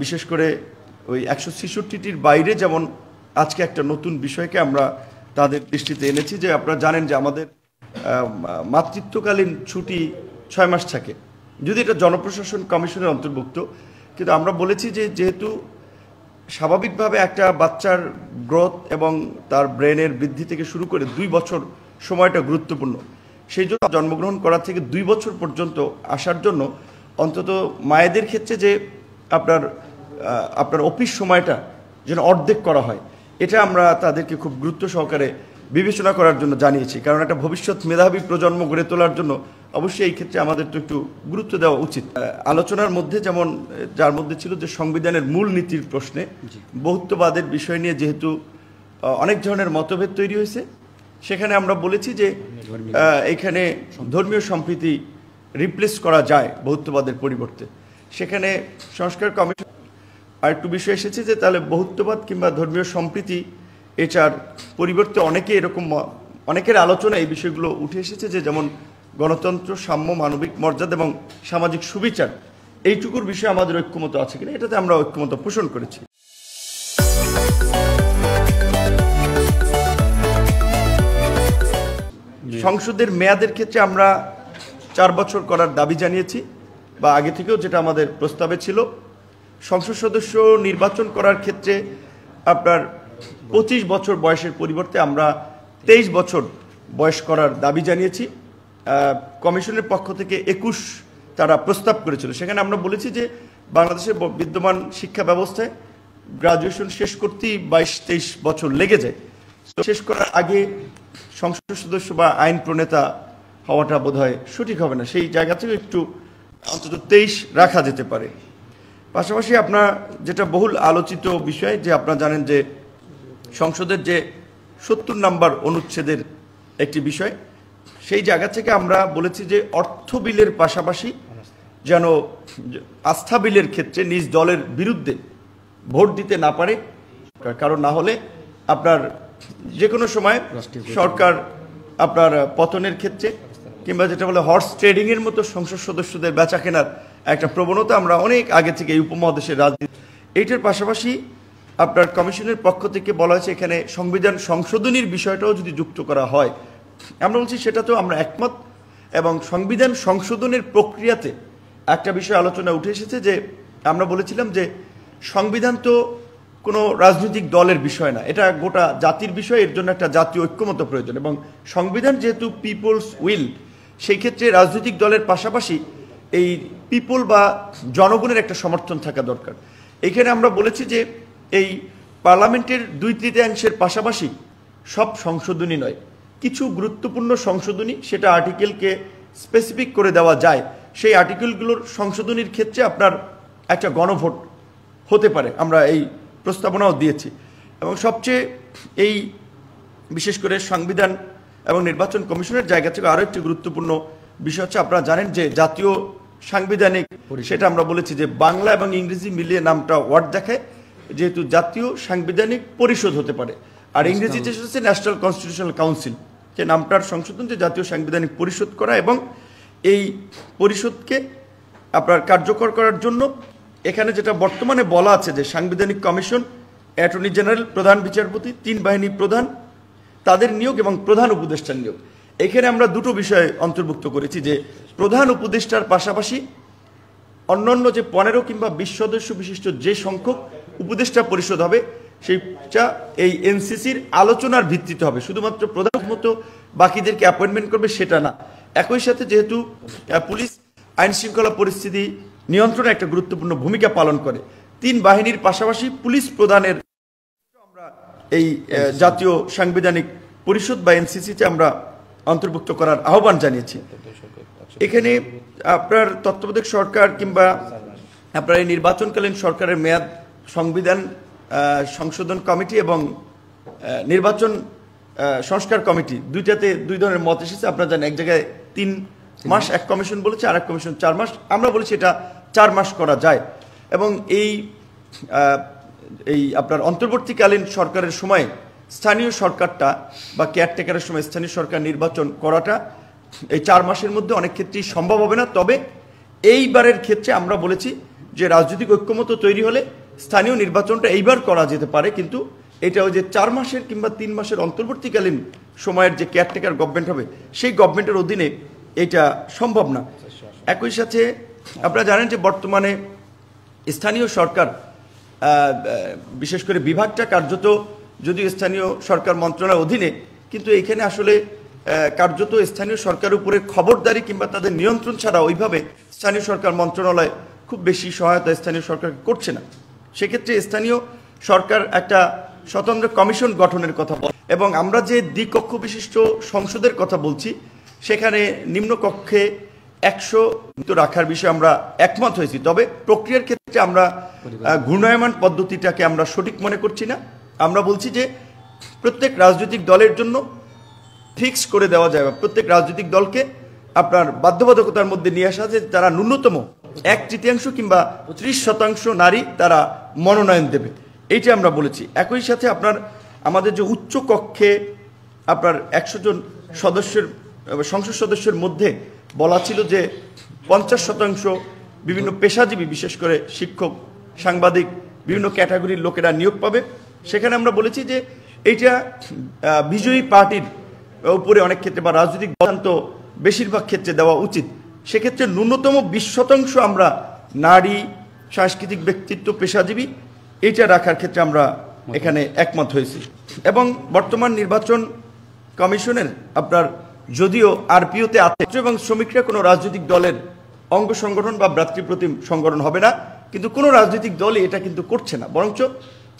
বিশেষ করে ওই 166টির বাইরে যেমন আজকে একটা নতুন বিষয়কে আমরা তাদের দৃষ্টিতে এনেছি যে আপনারা জানেন যে আমাদের মাতৃত্বকালীন ছুটি 6 মাস থাকে, যদি এটা জনপ্রশাসন কমিশনের অন্তর্ভুক্ত, কিন্তু আমরা বলেছি যে যেহেতু স্বাভাবিকভাবে একটা বাচ্চার গ্রোথ এবং তার ব্রেনের বৃদ্ধি থেকে শুরু করে 2 বছর সময়টা গুরুত্বপূর্ণ, সেই জন্য জন্মগ্রহণ করা থেকে 2 বছর পর্যন্ত আসার জন্য অন্তত মায়েদের ক্ষেত্রে যে আপনার অফিস সময়টা যেন অর্ধেক করা হয়, এটা আমরা তাদেরকে খুব গুরুত্ব সহকারে বিবেচনা করার জন্য জানিয়েছি। কারণ একটা ভবিষ্যৎ মেধাবী প্রজন্ম গড়ে তোলার জন্য অবশ্যই এই ক্ষেত্রে আমাদের তো একটু গুরুত্ব দেওয়া উচিত। আলোচনার মধ্যে যেমন যার মধ্যে ছিল যে সংবিধানের মূল নীতির প্রশ্নে বহুত্ববাদের বিষয় নিয়ে যেহেতু অনেক ধরনের মতভেদ তৈরি হয়েছে, সেখানে আমরা বলেছি যে এখানে ধর্মীয় সম্প্রীতি রিপ্লেস করা যায় বহুত্ববাদের পরিবর্তে। সেখানে সংস্কার কমিশন আর একটু বিষয় এসেছে যে তাহলে বহুত্ববাদ কিংবা ধর্মীয় সম্প্রীতি এটার পরিবর্তে অনেকের আলোচনা এই বিষয়গুলো উঠে এসেছে যে যেমন গণতন্ত্র, সাম্য, মানবিক মর্যাদা এবং সামাজিক সুবিচার, এইটুকুর বিষয়ে আমাদের ঐক্যমত আছে কিনা, এটাতে আমরা ঐক্যমত পোষণ করেছি। সংসদের মেয়াদের ক্ষেত্রে আমরা 4 বছর করার দাবি জানিয়েছি, বা আগে থেকেও যেটা আমাদের প্রস্তাবে ছিল। সংসদ সদস্য নির্বাচন করার ক্ষেত্রে আপনার 25 বছর বয়সের পরিবর্তে আমরা 23 বছর বয়স করার দাবি জানিয়েছি। কমিশনের পক্ষ থেকে 21 তারা প্রস্তাব করেছিল। সেখানে আমরা বলেছি যে বাংলাদেশের বিদ্যমান শিক্ষা ব্যবস্থায় গ্রাজুয়েশন শেষ করতেই 22-23 বছর লেগে যায়। শেষ করার আগে সংসদ সদস্য বা আইন প্রণেতা হওয়াটা বোধহয় সঠিক হবে না, সেই জায়গা থেকে একটু অন্তত 23 রাখা যেতে পারে। পাশাপাশি আপনার যেটা বহুল আলোচিত বিষয় যে আপনারা জানেন যে সংসদের যে 70 নম্বর অনুচ্ছেদের একটি বিষয়, সেই জায়গা থেকে আমরা বলেছি যে অর্থ বিলের পাশাপাশি যেন আস্থা বিলের ক্ষেত্রে নিজ দলের বিরুদ্ধে ভোট দিতে না পারে, কারণ না হলে আপনার যে কোনো সময় সরকার আপনার পতনের ক্ষেত্রে কিংবা যেটা বলে হর্স ট্রেডিংয়ের মতো সংসদ সদস্যদের বেচা কেনার একটা প্রবণতা আমরা অনেক আগে থেকে এই উপমহাদেশের রাজনীতি। এইটার পাশাপাশি আপনার কমিশনের পক্ষ থেকে বলা হয়েছে এখানে সংবিধান সংশোধনীর বিষয়টাও যদি যুক্ত করা হয়, আমরা বলছি সেটা তো আমরা একমত। এবং সংবিধান সংশোধনের প্রক্রিয়াতে একটা বিষয় আলোচনা উঠে এসেছে যে আমরা বলেছিলাম যে সংবিধান তো কোনো রাজনৈতিক দলের বিষয় না, এটা গোটা জাতির বিষয়, এর জন্য একটা জাতীয় ঐক্যমত প্রয়োজন। এবং সংবিধান যেহেতু পিপলস উইল, সেই ক্ষেত্রে রাজনৈতিক দলের পাশাপাশি এই পিপল বা জনগণের একটা সমর্থন থাকা দরকার। এখানে আমরা বলেছি যে এই পার্লামেন্টের 2/3 পাশাপাশি সব সংশোধনী নয়, কিছু গুরুত্বপূর্ণ সংশোধনী সেটা আর্টিকেলকে স্পেসিফিক করে দেওয়া যায়, সেই আর্টিকেলগুলোর সংশোধনীর ক্ষেত্রে আপনার একটা গণভোট হতে পারে, আমরা এই প্রস্তাবনাও দিয়েছি। এবং সবচেয়ে এই বিশেষ করে সংবিধান এবং নির্বাচন কমিশনের জায়গা থেকে আরও একটি গুরুত্বপূর্ণ বিষয় হচ্ছে আপনারা জানেন যে জাতীয় সাংবিধানিক, সেটা আমরা বলেছি যে বাংলা এবং ইংরেজি মিলিয়ে নামটা ওয়ার্ড দেখায়, যেহেতু জাতীয় সাংবিধানিক পরিষদ হতে পারে, আর ইংরেজিতে হচ্ছে ন্যাশনাল কনস্টিটিউশনাল কাউন্সিল, যে নামটার সংশোধন যে জাতীয় সাংবিধানিক পরিষদ করা। এবং এই পরিষদকে আপনার কার্যকর করার জন্য এখানে যেটা বর্তমানে বলা আছে যে সাংবিধানিক কমিশন, অ্যাটর্নি জেনারেল, প্রধান বিচারপতি, 3 বাহিনী প্রধান, তাদের নিয়োগ এবং প্রধান উপদেষ্টার নিয়োগ। এখানে আমরা দুটো বিষয় অন্তর্ভুক্ত করেছি যে প্রধান উপদেষ্টার পাশাপাশি অন্যান্য যে 15 কিংবা 20 সদস্য বিশিষ্ট যে সংখ্যক উপদেষ্টা পরিষদ হবে, সেইটা এই এনসিসির আলোচনার ভিত্তিতে হবে, শুধুমাত্র প্রধান মতো বাকিদেরকে অ্যাপয়েন্টমেন্ট করবে সেটা না। একই সাথে যেহেতু পুলিশ আইন শৃঙ্খলা পরিস্থিতি নিয়ন্ত্রণে একটা গুরুত্বপূর্ণ ভূমিকা পালন করে, 3 বাহিনীর পাশাপাশি পুলিশ প্রধানের আমরা এই জাতীয় সাংবিধানিক পরিষদ বা এনসিসিতে আমরা অন্তর্ভুক্ত করার আহ্বান জানিয়েছি। এখানে আপনার তত্ত্বাবধায়ক সরকার কিংবা আপনার এই নির্বাচনকালীন সরকারের মেয়াদ, সংবিধান সংশোধন কমিটি এবং নির্বাচন সংস্কার কমিটি, দুইটাতে 2 ধরনের মত এসেছে। আপনারা জানেন এক জায়গায় 3 মাস এক কমিশন বলেছে, আর এক কমিশন 4 মাস, আমরা বলেছি এটা 4 মাস করা যায়। এবং এই আপনার অন্তর্বর্তীকালীন সরকারের সময় স্থানীয় সরকারটা বা কেয়ারটেকারের সময় স্থানীয় সরকার নির্বাচন করাটা এই 4 মাসের মধ্যে অনেক ক্ষেত্রেই সম্ভব হবে না। তবে এইবারের ক্ষেত্রে আমরা বলেছি যে রাজনৈতিক ঐক্যমত্য তৈরি হলে স্থানীয় নির্বাচনটা এইবার করা যেতে পারে, কিন্তু এটা ওই যে 4 মাসের কিংবা 3 মাসের অন্তর্বর্তীকালীন সময়ের যে কেয়ারটেকার গভর্নমেন্ট হবে সেই গভর্নমেন্টের অধীনে এটা সম্ভব না। একই সাথে আপনারা জানেন যে বর্তমানে স্থানীয় সরকার বিশেষ করে বিভাগটা কার্যত যদিও স্থানীয় সরকার মন্ত্রণালয়ের অধীনে, কিন্তু এখানে আসলে কার্যত স্থানীয় সরকারের উপরে খবরদারি কিংবা তাদের নিয়ন্ত্রণ ছাড়া ওইভাবে স্থানীয় সরকার মন্ত্রণালয় খুব বেশি সহায়তা স্থানীয় সরকারকে করছে না। সেক্ষেত্রে স্থানীয় সরকার একটা স্বতন্ত্র কমিশন গঠনের কথা বলে এবং আমরা যে দ্বিকক্ষ বিশিষ্ট সংসদের কথা বলছি সেখানে নিম্নকক্ষে 100 রাখার বিষয়ে আমরা একমত হয়েছি। তবে প্রক্রিয়ার ক্ষেত্রে আমরা ঘূর্ণায়মান পদ্ধতিটাকে আমরা সঠিক মনে করছি না। আমরা বলছি যে প্রত্যেক রাজনৈতিক দলের জন্য ফিক্স করে দেওয়া যায়, প্রত্যেক রাজনৈতিক দলকে আপনার বাধ্যবাধকতার মধ্যে নিয়ে আসা যে তারা ন্যূনতম 1/3 কিংবা 30% নারী তারা মনোনয়ন দেবে, এইটা আমরা বলেছি। একই সাথে আপনার আমাদের যে উচ্চ কক্ষে আপনার 100 জন সদস্যের সংসদ সদস্যের মধ্যে বলা ছিল যে 50% বিভিন্ন পেশাজীবী বিশেষ করে শিক্ষক, সাংবাদিক, বিভিন্ন ক্যাটাগরির লোকেরা নিয়োগ পাবে। সেখানে আমরা বলেছি যে এইটা বিজয়ী পার্টির উপরে অনেক ক্ষেত্রে বা রাজনৈতিক সিদ্ধান্ত বেশিরভাগ ক্ষেত্রে দেওয়া উচিত। সেক্ষেত্রে ন্যূনতম 20% আমরা নারী, সাংস্কৃতিক ব্যক্তিত্ব, পেশাজীবী এইটা রাখার ক্ষেত্রে আমরা এখানে একমত হয়েছি। এবং বর্তমান নির্বাচন কমিশনের আপনার যদিও আরপিওতে আছে এবং শ্রমিকরা কোনো রাজনৈতিক দলের অঙ্গ সংগঠন বা ভ্রাতৃপ্রতিম সংগঠন হবে না, কিন্তু কোনো রাজনৈতিক দলই এটা কিন্তু করছে না। বরঞ্চ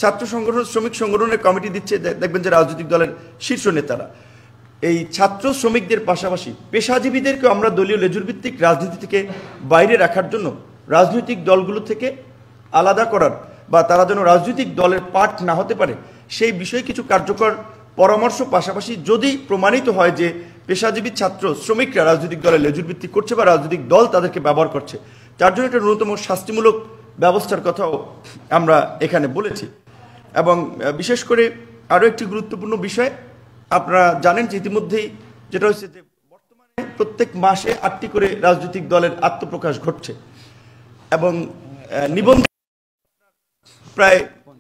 ছাত্র সংগঠন, শ্রমিক সংগঠনের কমিটি দিচ্ছে, দেখবেন যে রাজনৈতিক দলের শীর্ষ নেতারা এই ছাত্র শ্রমিকদের পাশাপাশি পেশাজীবীদেরকেও আমরা দলীয় লেজুরভিত্তিক রাজনীতি থেকে বাইরে রাখার জন্য রাজনৈতিক দলগুলো থেকে আলাদা করার বা তারা যেন রাজনৈতিক দলের পার্ট না হতে পারে সেই বিষয়ে কিছু কার্যকর পরামর্শ, পাশাপাশি যদি প্রমাণিত হয় যে পেশাজীবী ছাত্র শ্রমিকরা রাজনৈতিক দলের লেজুরভিত্তিক করছে বা রাজনৈতিক দল তাদেরকে ব্যবহার করছে, তার জন্য একটা ন্যূনতম শাস্তিমূলক ব্যবস্থার কথাও আমরা এখানে বলেছি। এবং বিশেষ করে আরও একটি গুরুত্বপূর্ণ বিষয় আপনারা জানেন যে ইতিমধ্যেই যেটা হচ্ছে যে বর্তমানে প্রত্যেক মাসে 8টি করে রাজনৈতিক দলের আত্মপ্রকাশ ঘটছে এবং নিবন্ধন প্রায়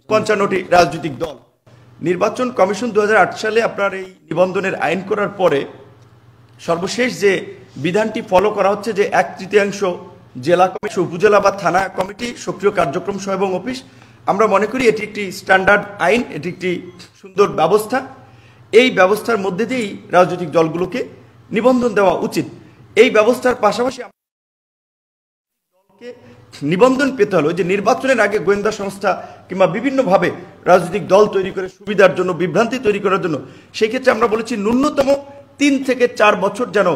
55টি রাজনৈতিক দল। নির্বাচন কমিশন 2008 সালে আপনার এই নিবন্ধনের আইন করার পরে সর্বশেষ যে বিধানটি ফলো করা হচ্ছে যে 1/3 জেলা কমিটি, উপজেলা বা থানা কমিটি, সক্রিয় কার্যক্রম সহ এবং অফিস। আমরা মনে করি এটি একটি স্ট্যান্ডার্ড আইন, এটি একটি সুন্দর ব্যবস্থা। এই ব্যবস্থার মধ্যে দিয়েই রাজনৈতিক দলগুলোকে নিবন্ধন দেওয়া উচিত। এই ব্যবস্থার পাশাপাশি দলকে নিবন্ধন পেতে হলো যে নির্বাচনের আগে গোয়েন্দা সংস্থা কিংবা বিভিন্নভাবে রাজনৈতিক দল তৈরি করে সুবিধার জন্য, বিভ্রান্তি তৈরি করার জন্য, সেই ক্ষেত্রে আমরা বলেছি ন্যূনতম 3 থেকে 4 বছর যেন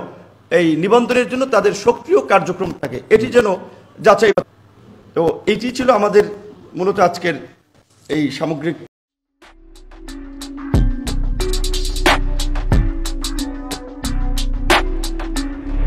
এই নিবন্ধনের জন্য তাদের সক্রিয় কার্যক্রম থাকে, এটি যেন যাচাই। তো এটি ছিল আমাদের মূলত আজকের এই সামগ্রিক